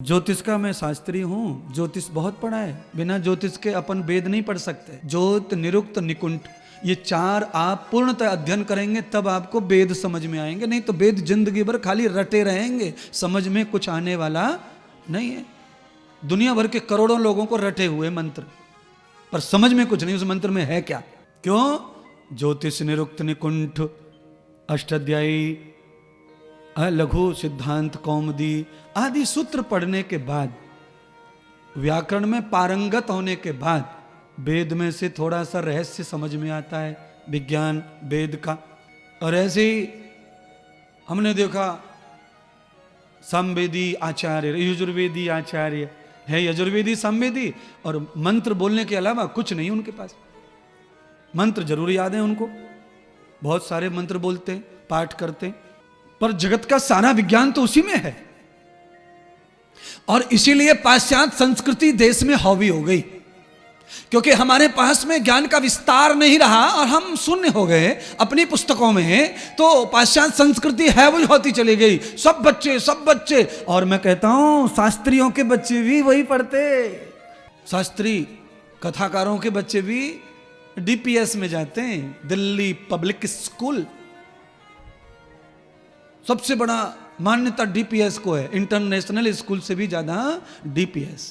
ज्योतिष का मैं शास्त्री हूँ, ज्योतिष बहुत पढ़ा है। बिना ज्योतिष के अपन वेद नहीं पढ़ सकते। ज्योत, निरुक्त, निकुंठ, ये चार आप पूर्णतः अध्ययन करेंगे तब आपको वेद समझ में आएंगे, नहीं तो वेद जिंदगी भर खाली रटे रहेंगे, समझ में कुछ आने वाला नहीं है। दुनिया भर के करोड़ों लोगों को रटे हुए मंत्र, पर समझ में कुछ नहीं उस मंत्र में है क्या। क्यों? ज्योतिष, निरुक्त, निकुंठ, अष्टाध्यायी, लघु सिद्धांत, कौमुदी आदि सूत्र पढ़ने के बाद, व्याकरण में पारंगत होने के बाद वेद में से थोड़ा सा रहस्य समझ में आता है, विज्ञान वेद का। और ऐसे ही हमने देखा सामवेदी आचार्य, यजुर्वेदी आचार्य है, यजुर्वेदी सामवेदी, और मंत्र बोलने के अलावा कुछ नहीं उनके पास। मंत्र जरूर याद है उनको, बहुत सारे मंत्र बोलते हैं, पाठ करते हैं, पर जगत का सारा विज्ञान तो उसी में है। और इसीलिए पाश्चात्य संस्कृति देश में हावी हो गई, क्योंकि हमारे पास में ज्ञान का विस्तार नहीं रहा और हम शून्य हो गए अपनी पुस्तकों में। तो पाश्चात्य संस्कृति है वही होती चली गई, सब बच्चे। और मैं कहता हूं शास्त्रियों के बच्चे भी वही पढ़ते, शास्त्री कथाकारों के बच्चे भी डीपीएस में जाते हैं, दिल्ली पब्लिक स्कूल। सबसे बड़ा मान्यता डीपीएस को है, इंटरनेशनल स्कूल से भी ज्यादा डीपीएस।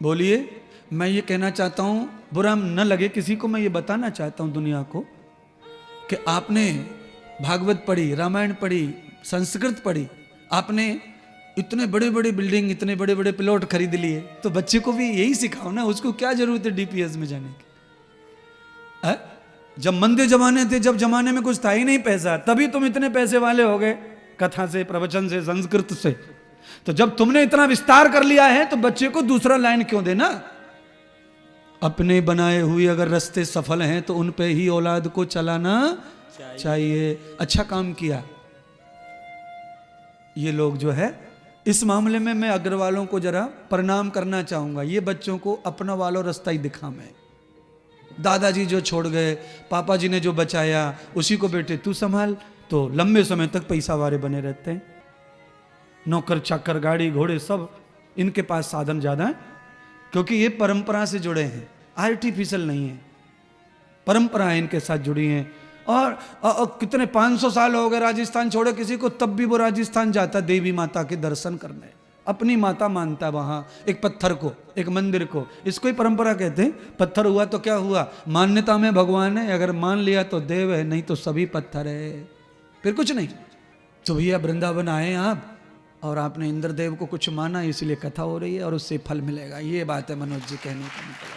बोलिए, मैं ये कहना चाहता हूं, बुरा न लगे किसी को, मैं ये बताना चाहता हूं दुनिया को कि आपने भागवत पढ़ी, रामायण पढ़ी, संस्कृत पढ़ी, आपने इतने बड़े बड़े बिल्डिंग, इतने बड़े बड़े प्लॉट खरीद लिए, तो बच्चे को भी यही सिखाओ ना, उसको क्या जरूरत है डीपीएस में जाने की। जब मंदे जमाने थे, जब जमाने में कुछ था ही नहीं पैसा, तभी तुम इतने पैसे वाले हो गए कथा से, प्रवचन से, संस्कृत से। तो जब तुमने इतना विस्तार कर लिया है तो बच्चे को दूसरा लाइन क्यों देना। अपने बनाए हुए अगर रास्ते सफल हैं तो उन पे ही औलाद को चलाना चाहिए। अच्छा काम किया ये लोग जो है। इस मामले में मैं अग्रवालों को जरा प्रणाम करना चाहूंगा। ये बच्चों को अपना वाला रास्ता ही दिखा। मैं दादाजी जो छोड़ गए, पापा जी ने जो बचाया, उसी को बेटे तू संभाल, तो लंबे समय तक पैसा वाले बने रहते हैं। नौकर चाकर, गाड़ी घोड़े, सब इनके पास साधन ज्यादा है, क्योंकि ये परंपरा से जुड़े हैं, आर्टिफिशियल नहीं है, परंपराएं इनके साथ जुड़ी हैं। और कितने 500 साल हो गए राजस्थान छोड़े किसी को, तब भी वो राजस्थान जाता देवी माता के दर्शन करने, अपनी माता मानता वहां एक पत्थर को, एक मंदिर को। इसको ही परंपरा कहते हैं। पत्थर हुआ तो क्या हुआ, मान्यता में भगवान है, अगर मान लिया तो देव है, नहीं तो सभी पत्थर है, फिर कुछ नहीं। तो भैया वृंदावन आए आप, और आपने इंद्रदेव को कुछ माना, इसलिए कथा हो रही है और उससे फल मिलेगा। ये बात है मनोज जी कहने का मतलब।